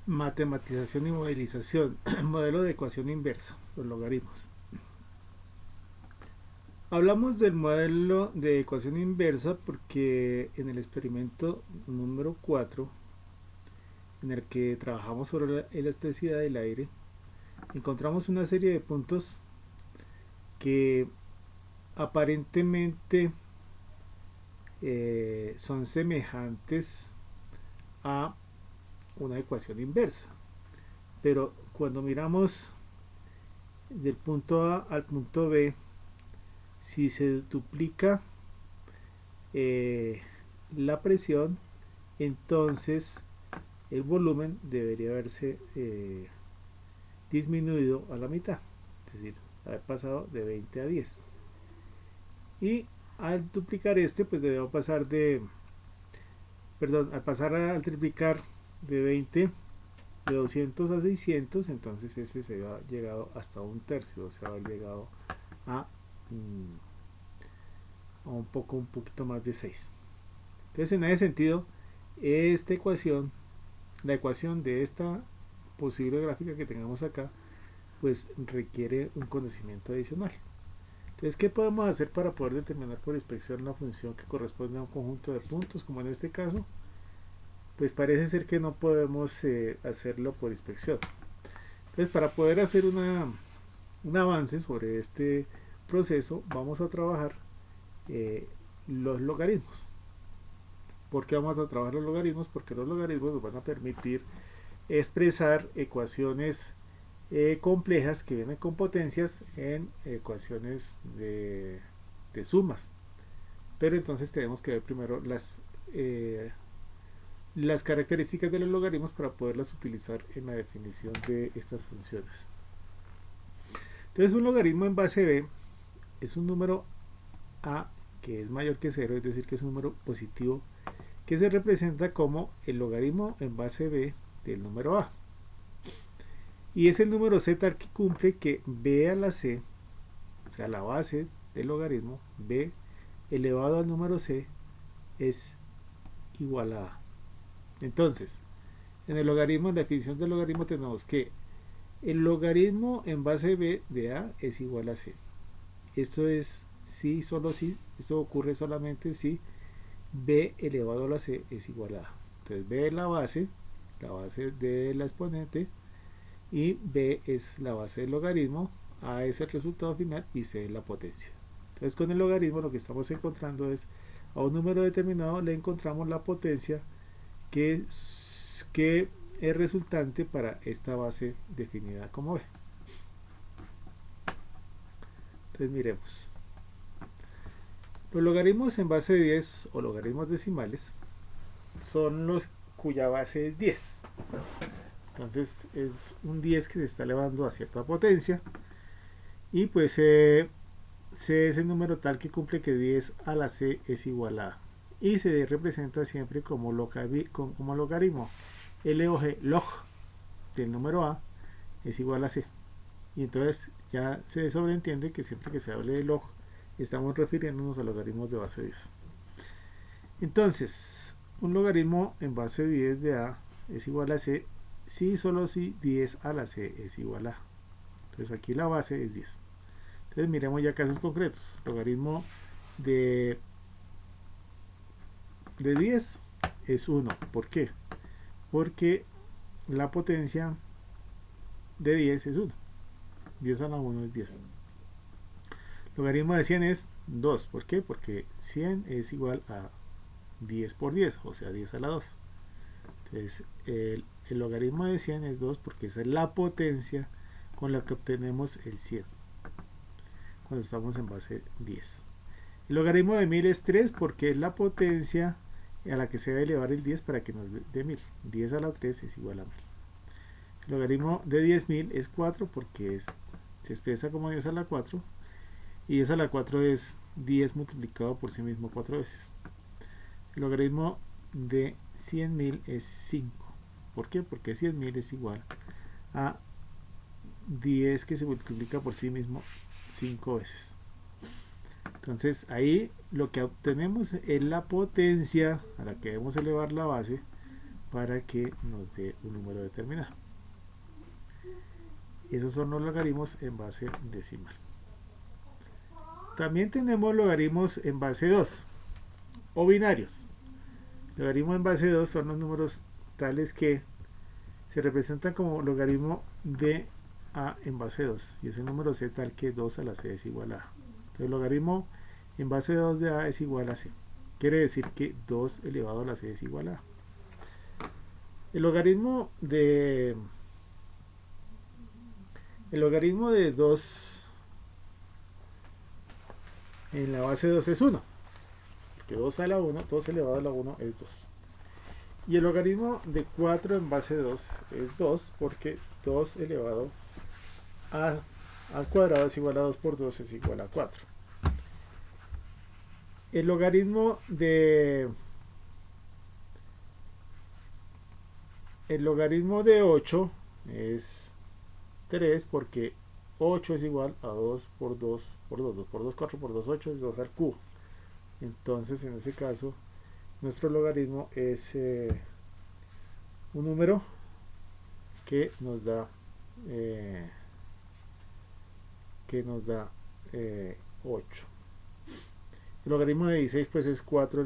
Matematización y modelización. Modelo de ecuación inversa, los logaritmos. Hablamos del modelo de ecuación inversa porque en el experimento número 4, en el que trabajamos sobre la elasticidad del aire, encontramos una serie de puntos que aparentemente son semejantes a una ecuación inversa. Pero cuando miramos del punto A al punto B, si se duplica la presión, entonces el volumen debería haberse disminuido a la mitad, es decir, haber pasado de 20 a 10. Y al duplicar pues debe pasar al triplicar de 20, de 200 a 600, entonces ese se ha llegado hasta un tercio, o sea, ha llegado a un poquito más de 6. Entonces, en ese sentido, esta ecuación, la ecuación de esta posible gráfica que tengamos acá, pues requiere un conocimiento adicional. Entonces, ¿qué podemos hacer para poder determinar por inspección la función que corresponde a un conjunto de puntos, como en este caso? Pues parece ser que no podemos hacerlo por inspección. Entonces, para poder hacer un avance sobre este proceso, vamos a trabajar los logaritmos. ¿Por qué vamos a trabajar los logaritmos? Porque los logaritmos nos van a permitir expresar ecuaciones complejas que vienen con potencias en ecuaciones de sumas. Pero entonces tenemos que ver primero las características de los logaritmos para poderlas utilizar en la definición de estas funciones. Entonces, un logaritmo en base B es un número A que es mayor que 0, es decir, que es un número positivo, que se representa como el logaritmo en base B del número A. Y es el número C tal que cumple que B a la C, o sea, la base del logaritmo, B elevado al número C, es igual a A. Entonces, en el logaritmo, en la definición del logaritmo, tenemos que el logaritmo en base B de A es igual a C. Esto es si, solo si, esto ocurre solamente si B elevado a la C es igual a A. Entonces B es la base de la exponente, y B es la base del logaritmo, A es el resultado final y C es la potencia. Entonces, con el logaritmo lo que estamos encontrando es a un número determinado le encontramos la potencia que es resultante para esta base definida como B. Entonces, miremos. Los logaritmos en base de 10 o logaritmos decimales son los cuya base es 10. Entonces es un 10 que se está elevando a cierta potencia, y pues C es el número tal que cumple que 10 a la C es igual a A, y se representa siempre como logaritmo L o G log del número A es igual a C. Y entonces ya se sobreentiende que siempre que se hable de log estamos refiriéndonos a logaritmos de base 10. Entonces, un logaritmo en base 10 de A es igual a C si solo si 10 a la C es igual a. Entonces aquí la base es 10. Entonces miremos ya casos concretos. Logaritmo de 10 es 1. ¿Por qué? Porque la potencia de 10 es 1. 10 a la 1 es 10. Logaritmo de 100 es 2. ¿Por qué? Porque 100 es igual a 10 por 10, o sea 10 a la 2. Entonces el logaritmo de 100 es 2 porque esa es la potencia con la que obtenemos el 100 cuando estamos en base 10. El logaritmo de 1000 es 3 porque es la potencia a la que se debe elevar el 10 para que nos dé 1000. 10 a la 3 es igual a 1000. El logaritmo de 10.000 es 4 porque se expresa como 10 a la 4, y 10 a la 4 es 10 multiplicado por sí mismo 4 veces. El logaritmo de 100.000 es 5. ¿Por qué? Porque 100.000 es igual a 10 que se multiplica por sí mismo 5 veces. Entonces ahí lo que obtenemos es la potencia a la que debemos elevar la base para que nos dé un número determinado. Esos son los logaritmos en base decimal. También tenemos logaritmos en base 2 o binarios. Logaritmos en base 2 son los números tales que se representan como logaritmo de a en base 2 y es el número c tal que 2 a la c es igual a a. Entonces el logaritmo en base 2 de a es igual a c. Quiere decir que 2 elevado a la c es igual a a. El logaritmo de 2 en la base 2 es 1, porque 2 a la 1, 2 elevado a la 1 es 2. Y el logaritmo de 4 en base 2 es 2, porque 2 elevado al cuadrado es igual a 2 por 2 es igual a 4. El logaritmo de 8 es 3, porque 8 es igual a 2 por 2 por 2, 2 por 2, 4 por 2, 8 es 2 al cubo. Entonces en ese caso nuestro logaritmo es un número que nos da 8. El logaritmo de 16 pues es 2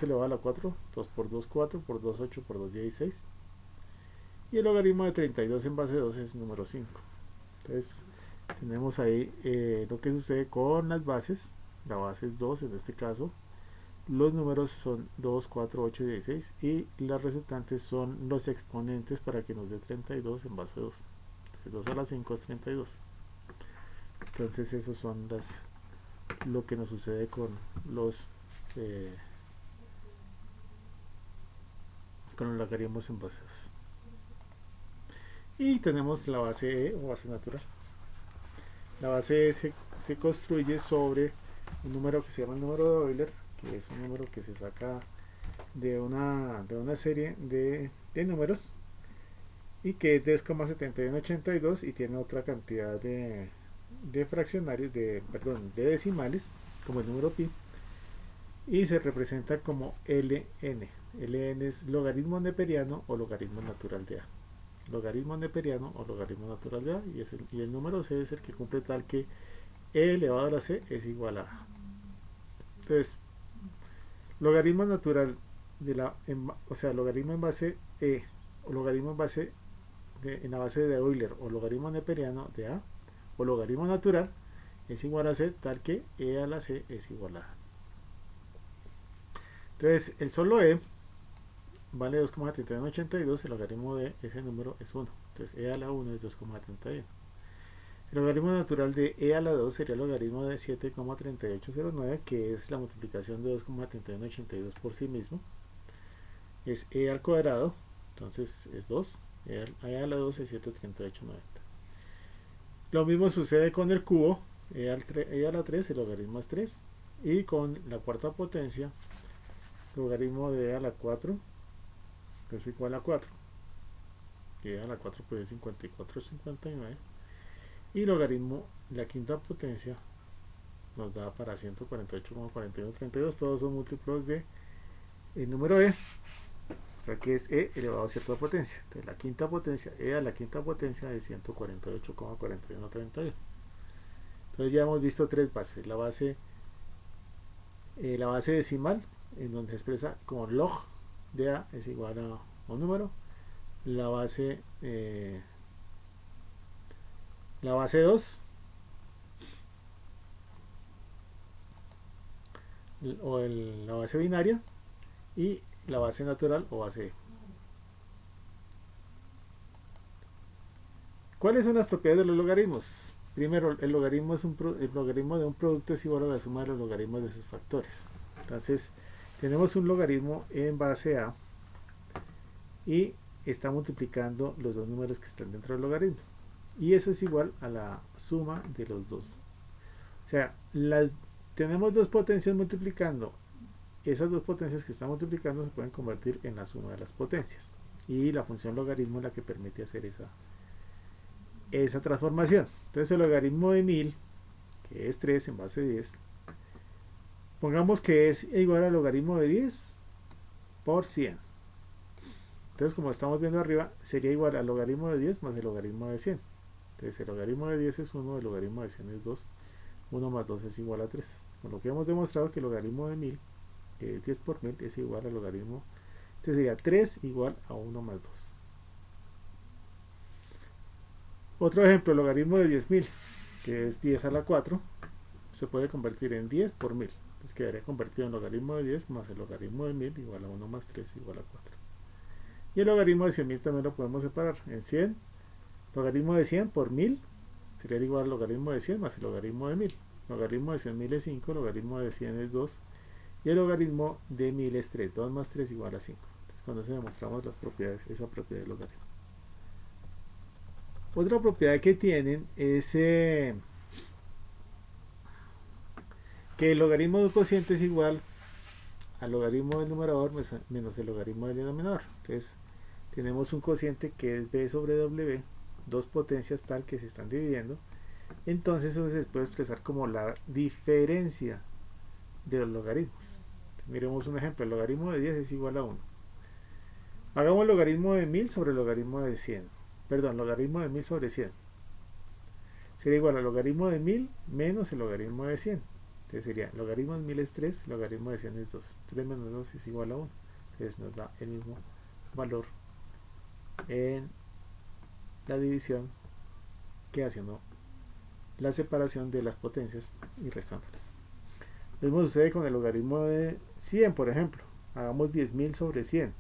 elevado a la 4, 2 por 2, 4, por 2, 8, por 2, 16. Y el logaritmo de 32 en base 2 es número 5. Entonces tenemos ahí lo que sucede con las bases. La base es 2 en este caso. Los números son 2, 4, 8 y 16. Y las resultantes son los exponentes para que nos dé 32 en base 2. Entonces 2 a la 5 es 32. Entonces esos son lo que nos sucede con los logaritmos en base 2. Y tenemos la base E o base natural. La base E se construye sobre un número que se llama el número de Euler, que es un número que se saca de una serie de números y que es 10,7182 y tiene otra cantidad de fraccionarios, de decimales, como el número pi, y se representa como ln. Ln es logaritmo neperiano o logaritmo natural de a. Logaritmo neperiano o logaritmo natural de a, y el número c es el que cumple tal que e elevado a la c es igual a a. Entonces, logaritmo natural de logaritmo en base e o logaritmo en base en la base de Euler o logaritmo neperiano de a o logaritmo natural es igual a c tal que e a la c es igual a a. Entonces, el solo e vale 2,3182, el logaritmo de ese número es 1. Entonces e a la 1 es 2,31. El logaritmo natural de e a la 2 sería el logaritmo de 7,3809, que es la multiplicación de 2,3182 por sí mismo. Es e al cuadrado, entonces es 2. E a la 2 es 7,3890. Lo mismo sucede con el cubo, e a la 3, el logaritmo es 3. Y con la cuarta potencia, logaritmo de e a la 4 es igual a 4. E a la 4 pues es 54,59. Y logaritmo, la quinta potencia, nos da para 148,4132. Todos son múltiplos de el número e. O sea que es e elevado a cierta potencia. Entonces la quinta potencia, e a la quinta potencia de 148,4132. Entonces ya hemos visto tres bases. La base decimal, en donde se expresa como log de a es igual a un número. La base 2 o la base binaria y la base natural o base E. ¿Cuáles son las propiedades de los logaritmos? Primero, el logaritmo de un producto es igual a la suma de los logaritmos de sus factores. Entonces, tenemos un logaritmo en base a y está multiplicando los dos números que están dentro del logaritmo. Y eso es igual a la suma de los dos. O sea, tenemos dos potencias multiplicando. Esas dos potencias que están multiplicando se pueden convertir en la suma de las potencias. Y la función logaritmo es la que permite hacer esa transformación. Entonces el logaritmo de 1000, que es 3 en base 10, pongamos que es igual al logaritmo de 10 por 100. Entonces, como estamos viendo arriba, sería igual al logaritmo de 10 más el logaritmo de 100. Entonces, el logaritmo de 10 es 1, el logaritmo de 100 es 2. 1 más 2 es igual a 3. Con lo que hemos demostrado que el logaritmo de 1000, 10 por 1000, es igual al logaritmo. Este sería 3 igual a 1 más 2. Otro ejemplo, el logaritmo de 10.000, que es 10 a la 4, se puede convertir en 10 por 1000. Entonces quedaría convertido en logaritmo de 10 más el logaritmo de 1000 igual a 1 más 3 igual a 4. Y el logaritmo de 100.000 también lo podemos separar en 100. Logaritmo de 100 por 1000 sería igual al logaritmo de 100 más el logaritmo de 1000. Logaritmo de 100.000 es 5, logaritmo de 100 es 2 y el logaritmo de 1000 es 3. 2 más 3 igual a 5. Entonces con eso demostramos las propiedades, esa propiedad del logaritmo. Otra propiedad que tienen es que el logaritmo de un cociente es igual al logaritmo del numerador menos el logaritmo del denominador. Entonces tenemos un cociente que es b sobre w, dos potencias tal que se están dividiendo. Entonces eso se puede expresar como la diferencia de los logaritmos. Miremos un ejemplo, el logaritmo de 10 es igual a 1. Hagamos el logaritmo de 1000 sobre el logaritmo de 100. Perdón, logaritmo de 1000 sobre 100. Sería igual al logaritmo de 1000 menos el logaritmo de 100. Entonces sería, logaritmo de 1000 es 3, logaritmo de 100 es 2. 3 menos 2 es igual a 1. Entonces nos da el mismo valor en la división que haciendo la separación de las potencias y restándolas. Lo mismo sucede con el logaritmo de 100, por ejemplo. Hagamos 10.000 sobre 100.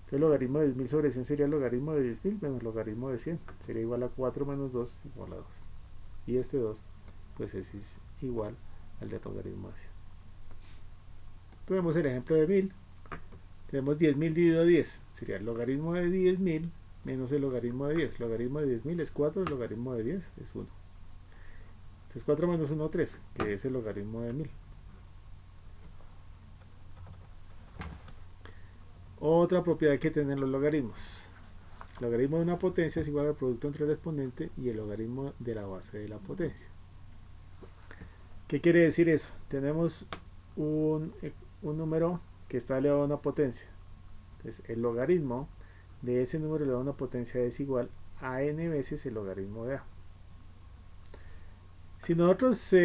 Entonces el logaritmo de 10.000 sobre 100 sería el logaritmo de 10.000 menos el logaritmo de 100. Sería igual a 4 menos 2 igual a 2. Y este 2 pues es igual al del logaritmo de 100. Tomemos el ejemplo de 1000. Tenemos 10.000 dividido 10. Sería el logaritmo de 10.000 menos el logaritmo de 10. El logaritmo de 10.000 es 4, el logaritmo de 10 es 1. Entonces 4 menos 1, 3, que es el logaritmo de 1000. Otra propiedad que tienen los logaritmos. El logaritmo de una potencia es igual al producto entre el exponente y el logaritmo de la base de la potencia. ¿Qué quiere decir eso? Tenemos un número que está elevado a una potencia. Entonces el logaritmo de ese número elevado a una potencia es igual a n veces el logaritmo de a. Si nosotros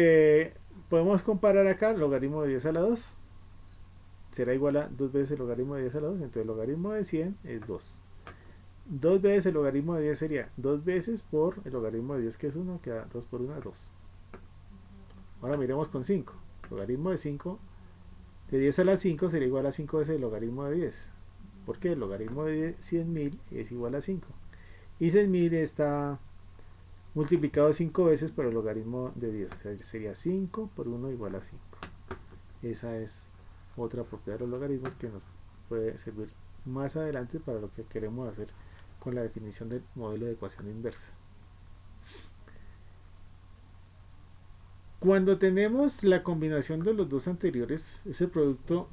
podemos comparar acá el logaritmo de 10 a la 2, será igual a 2 veces el logaritmo de 10 a la 2, entonces el logaritmo de 100 es 2. 2 veces el logaritmo de 10 sería 2 veces por el logaritmo de 10 que es 1, queda 2 por 1 es 2. Ahora miremos con 5. El logaritmo de 5, de 10 a la 5 sería igual a 5 veces el logaritmo de 10. ¿Por qué? El logaritmo de 100.000 es igual a 5. Y 100.000 está multiplicado 5 veces por el logaritmo de 10. O sea, sería 5 por 1 igual a 5. Esa es otra propiedad de los logaritmos que nos puede servir más adelante para lo que queremos hacer con la definición del modelo de ecuación inversa. Cuando tenemos la combinación de los dos anteriores, ese producto,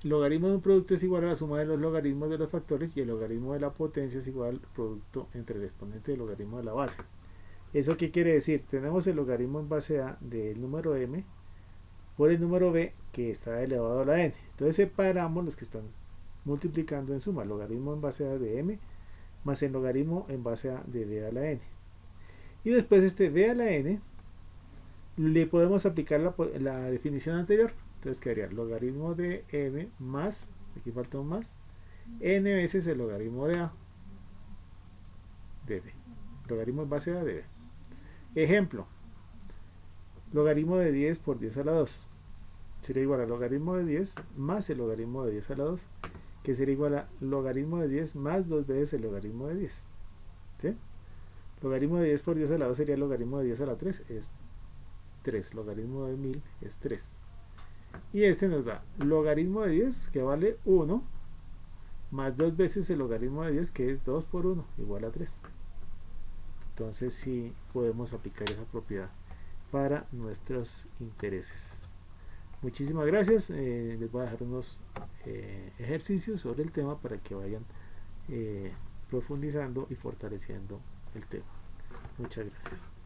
el logaritmo de un producto es igual a la suma de los logaritmos de los factores y el logaritmo de la potencia es igual al producto entre el exponente y el logaritmo de la base. ¿Eso qué quiere decir? Tenemos el logaritmo en base a del número m por el número b que está elevado a la n. Entonces separamos los que están multiplicando en suma, el logaritmo en base a de m más el logaritmo en base a de b a la n. Y después este b a la n le podemos aplicar la definición anterior. Entonces quedaría logaritmo de m más, aquí falta un más, n veces el logaritmo de a de b. Logaritmo en base a de b. Ejemplo, logaritmo de 10 por 10 a la 2 sería igual al logaritmo de 10 más el logaritmo de 10 a la 2, que sería igual a logaritmo de 10 más 2 veces el logaritmo de 10. ¿Sí? Logaritmo de 10 por 10 a la 2 sería el logaritmo de 10 a la 3, es 3. Logaritmo de 1000 es 3. Y este nos da logaritmo de 10, que vale 1, más 2 veces el logaritmo de 10, que es 2 por 1, igual a 3. Entonces sí podemos aplicar esa propiedad para nuestros intereses. Muchísimas gracias. Les voy a dejar unos ejercicios sobre el tema para que vayan profundizando y fortaleciendo el tema. Muchas gracias.